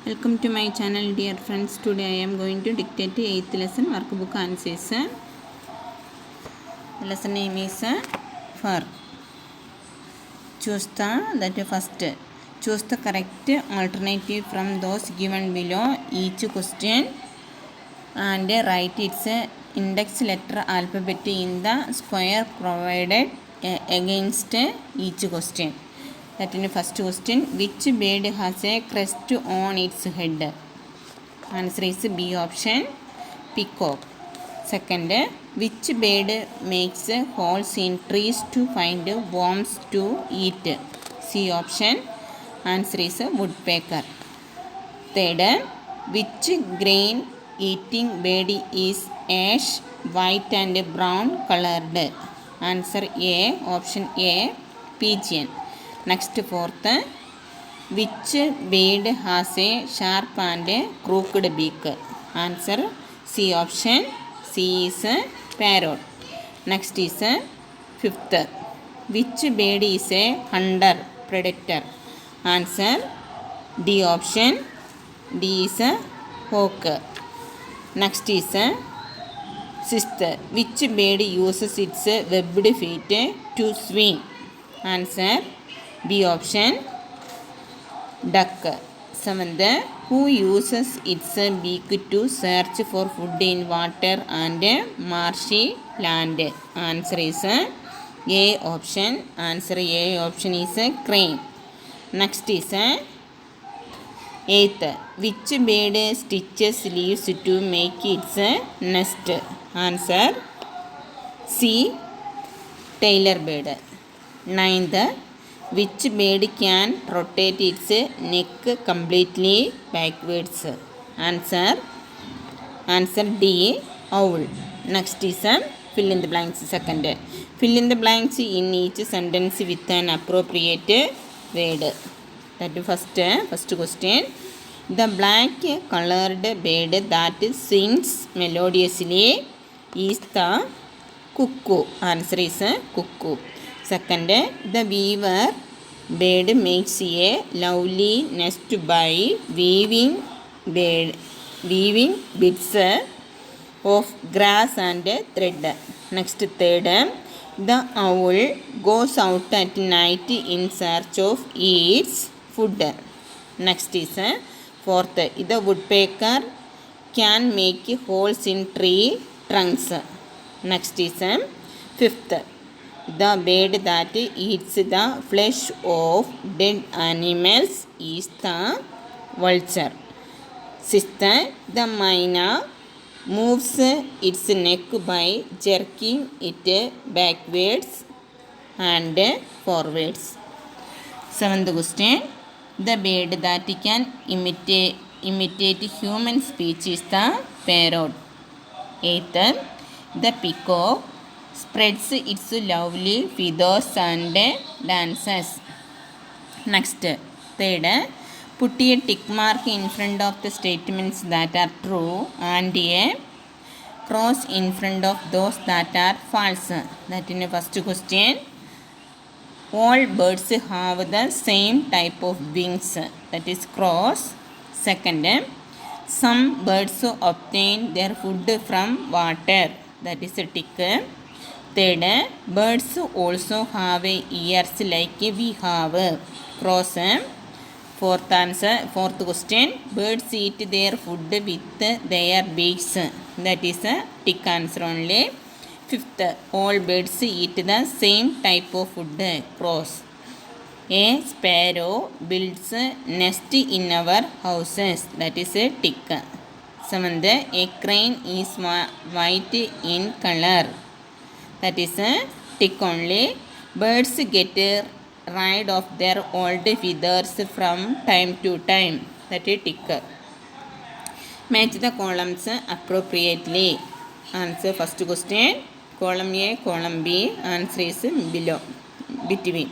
Welcome to my channel, dear friends. Today I am going to dictate 8th lesson workbook answers. The lesson name is for. Choose the correct alternative from those given below each question and write its index letter alphabet in the square provided against each question. That in the first question, which bird has a crest on its head? Answer is B option, peacock. Second, which bird makes holes in trees to find worms to eat? C option. Answer is woodpecker. Third, which grain eating bird is ash, white and brown colored? Answer A, option A, pigeon. Next, fourth, which bird has a sharp and crooked beak? Answer C option. C is parrot. Next is fifth, which bird is a hunter, predator? Answer D option. D is hawk. Next is sixth, which bird uses its webbed feet to swing? Answer B option, duck. Seventh, who uses its beak to search for food in water and marshy land? Answer is A option. Answer A option is crane. Next is eighth, which bird stitches leaves to make its nest? Answer C, tailor bird. Ninth, which bird can rotate its neck completely backwards? Answer D, owl. Next is fill in the blanks. Second, fill in the blanks in each sentence with an appropriate word. That is first question. The black colored bird that sings melodiously is the cuckoo. Answer is cuckoo. Second, the weaver bird makes a lovely nest by weaving bits of grass and thread. Next, third, the owl goes out at night in search of its food. Next is fourth, the woodpecker can make holes in tree trunks. Next is fifth, the bird that eats the flesh of dead animals is the vulture. Sixth, the myna moves its neck by jerking it backwards and forwards. Seventh question, the bird that can imitate human speech is the parrot. Eighth, the peacock spreads its lovely feathers and dances. Next, third, put a tick mark in front of the statements that are true and a cross in front of those that are false. That in the first question, all birds have the same type of wings. That is cross. Second, some birds obtain their food from water. That is a tick. Third, birds also have ears like we have. Cross. Fourth question, birds eat their food with their beaks. That is a tick answer only. Fifth, all birds eat the same type of food. Cross. A sparrow builds a nest in our houses. That is a tick. Seventh, a crane is white in color. That is a tick only. Birds get rid of their old feathers from time to time. That is tick. Match the columns appropriately. Answer first question. Column A, column B. Answer is below, between.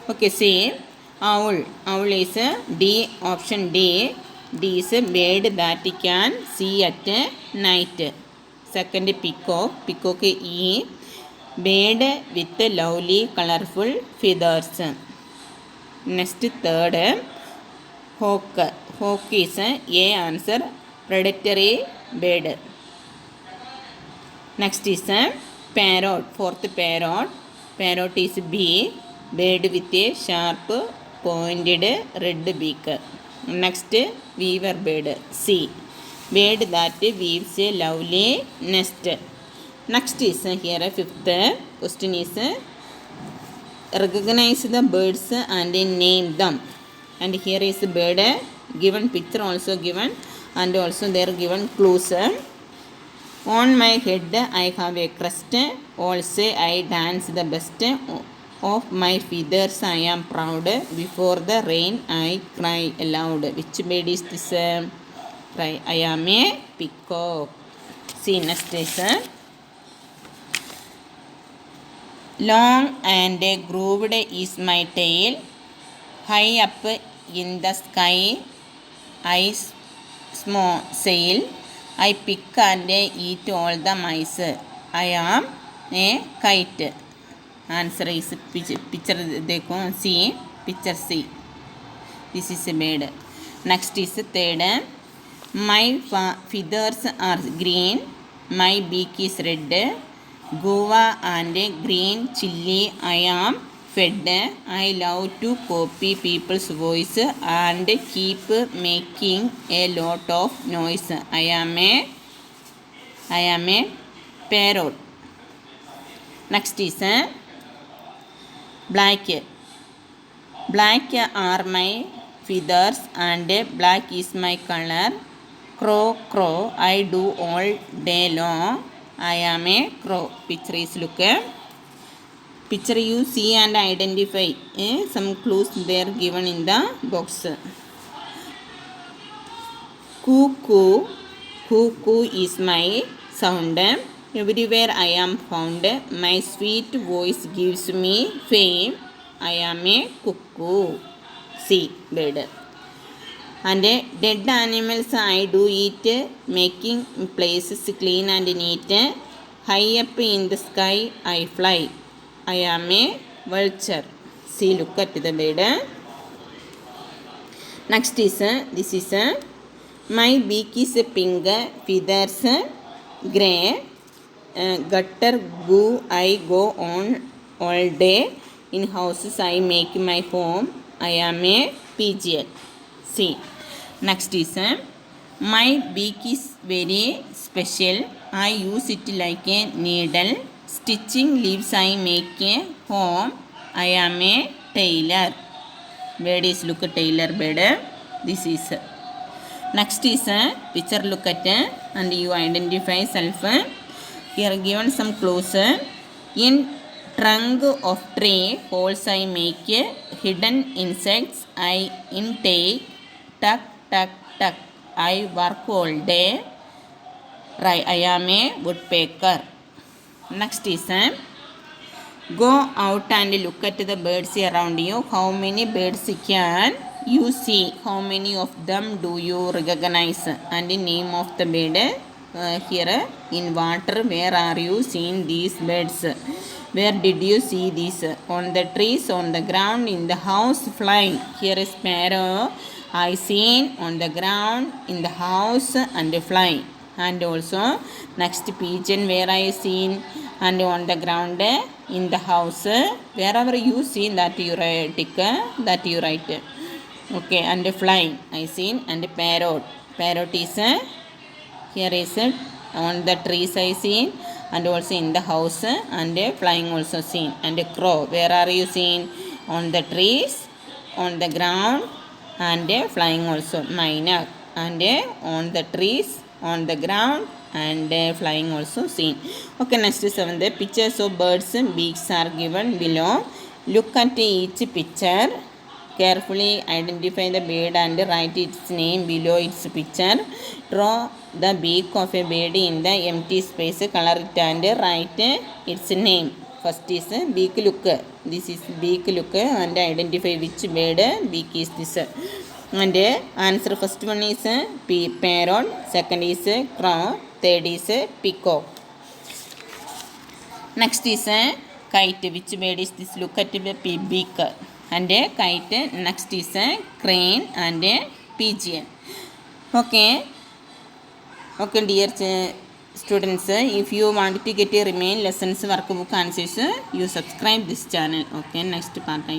Okay, see. Owl. Owl is D, option D. D is a bird that can see at night. Second, peacock. Peacock E, bird with lovely colorful feathers. Next, third, hawk. Hawk is A answer, predatory bird. Next is parrot, fourth parrot. Parrot is B, bird with a sharp pointed red beak. Next, weaver bird, C, bird that weaves a lovely nest. Next is here fifth question is recognize the birds and name them. And here is bird given, picture also given, and also there given clues. On my head I have a crest, all say I dance the best, of my feathers I am proud, before the rain I cry aloud. Which bird is this? Cry. I am a peacock. See, next is long and grooved is my tail, high up in the sky I small sail, I pick and eat all the mice, I am a kite. Answer is picture देखो, see, picture C. This is a bird. Next is third, my feathers are green, my beak is red, guava and green chili I am fed, I love to copy people's voice and keep making a lot of noise, I am a parrot. Next is black. Black are my feathers and black is my color, crow crow I do all day long, I am a crow. Picture is look. Picture you see and identify. Some clues there given in the box. Cuckoo. Cuckoo is my sound. Everywhere I am found. My sweet voice gives me fame. I am a cuckoo. See, bird. And dead animals I do eat, making places clean and neat. High up in the sky I fly, I am a vulture. See, look at the bird. Next is this is my beak is pink, feathers grey, gutter goo I go on all day, in houses I make my home, I am a pigeon. See, next is my beak is very special, I use it like a needle, stitching leaves I make a home, I am a tailor. Bird is look at tailor bird. This is next is picture look at and you identify self. Here given some clues. In trunk of tree holes I make, hidden insects I intake, tuck tuck tuck I work all day, right, I am a woodpecker. Next is go out and look at the birds around you. How many birds can you see? How many of them do you recognize? And the name of the bird. Here in water, where are you seeing these birds? Where did you see these? On the trees, on the ground, in the house, flying. Here is sparrow I seen on the ground, in the house and flying. And also next pigeon where I seen, and on the ground, in the house, wherever you see that you tick, that you write. Okay, and flying I seen. And parrot. Parrot is here is on the trees I seen, and also in the house, and flying also seen. And crow, where are you seen? On the trees, on the ground, and flying also. Myna, and on the trees, on the ground, and flying also seen. Okay, next is 7. The pictures of birds beaks are given below. Look at each picture, carefully identify the bird and write its name below its picture. Draw the beak of a bird in the empty space, color it and write its name. First is beak look. This is beak look, and identify which bird beak is this. And answer first one is parrot, second is crow, third is peacock. Next is kite. Which bird is this? Look at the beak and kite. Next is crane and pigeon. Okay. Okay, dear students, if you want to get a remain lessons workbook answers, you subscribe this channel. Okay, next part.